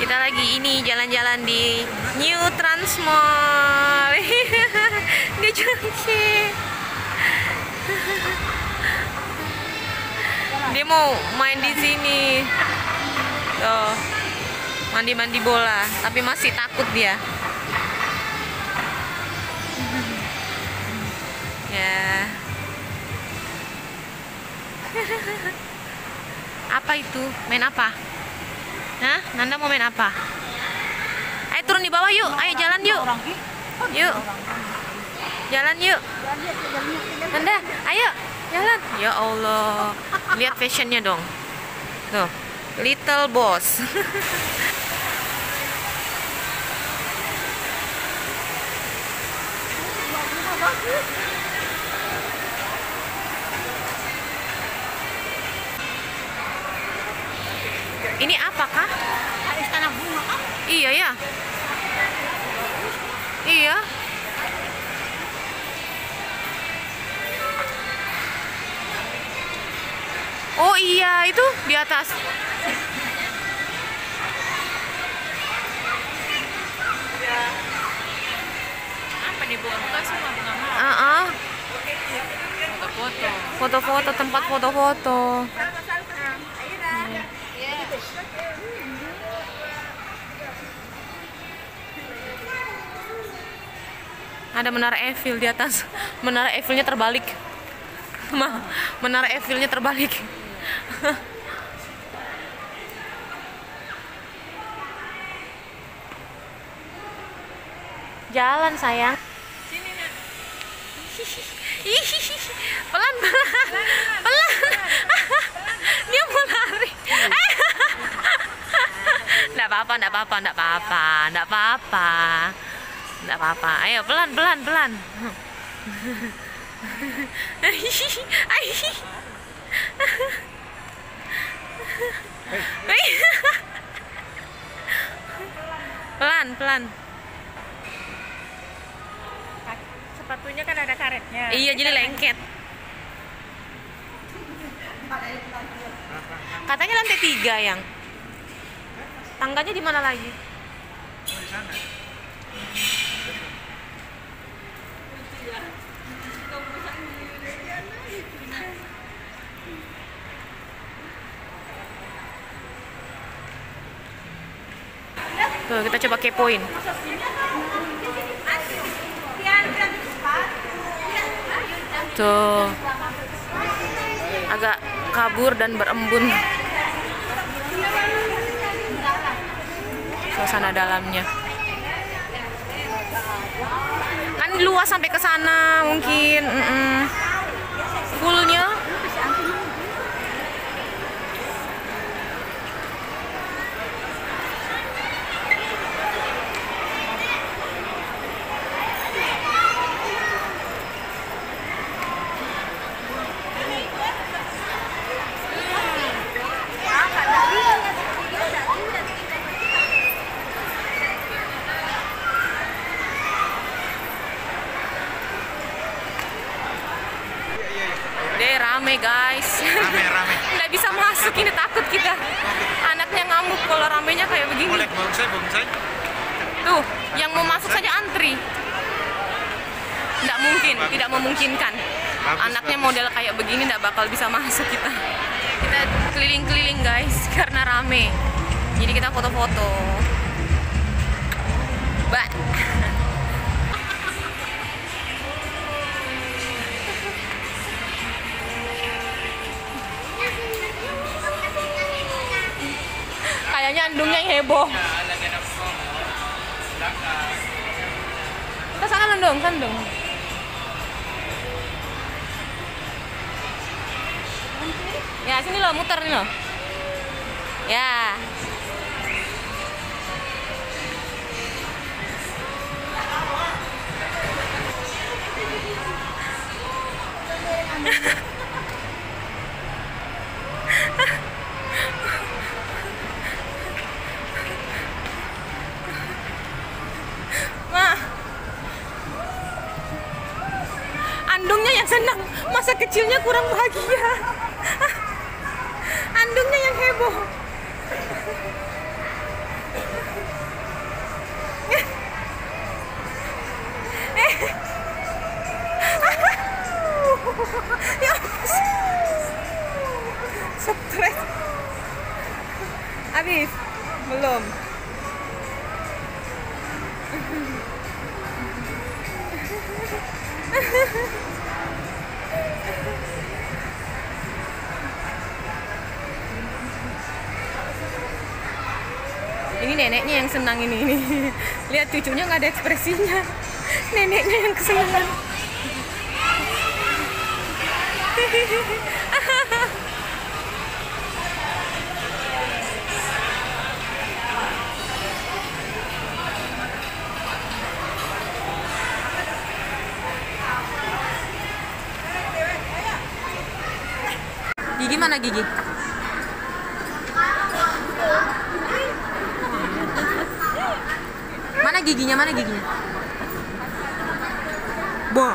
Kita lagi ini jalan-jalan di New Trans Mall. Gak jongke. Dia mau main di sini. Tuh. Mandi-mandi bola, tapi masih takut dia. Ya. Apa itu? Main apa? Hah? Nanda mau main apa? Ayo turun di bawah yuk. Ayo jalan yuk. Yuk. Jalan yuk. Nanda, ayo jalan. Ya Allah. Lihat fashionnya dong. Tuh. Little Boss. Ini apakah? Istana bunga kan? Iya ya. Iya. Oh iya, itu di atas. Apa nih bunga-bunga semua bunga? Foto-foto. Foto-foto, tempat foto-foto. Ada menara Eiffel di atas. Menara Eiffelnya terbalik. Menara Eiffelnya terbalik. Jalan sayang. Sini nak. Pelan-pelan. Pelan. Dia mau lari. Enggak apa-apa, enggak apa-apa, enggak apa-apa, enggak apa-apa. Enggak apa-apa. Ayo pelan-pelan, pelan. Pelan-pelan. Sepatunya kan ada karetnya. Iya, jadi lengket. Katanya lantai 3 yang. Tangganya di mana lagi? Oh, di sana. Tuh, kita coba kepoin. Tuh. Agak kabur dan berembun. Suasana dalamnya. Kan luas sampai ke sana mungkin. Fullnya. Deh rame guys. Rame. Nggak bisa masuk, ini takut kita. Anaknya ngamuk kalau ramenya kayak begini. Boleh bonsai. Tuh, yang mau masuk saja antri. Nggak mungkin, tidak memungkinkan. Anaknya model kayak begini nggak bakal bisa masuk kita. Kita keliling-keliling guys, karena rame. Jadi kita foto-foto. Bah. Kayaknya andungnya yang heboh. Kita sana Andung. Ya, sini loh, muter nih loh. Ya. Andungnya yang senang, masa kecilnya kurang bahagia. Andungnya yang heboh. Belum. Ini neneknya yang senang ini. Lihat cucunya nggak ada ekspresinya. Neneknya yang kesenangan. Gigi mana gigi? Mana giginya? Mana giginya? Bo.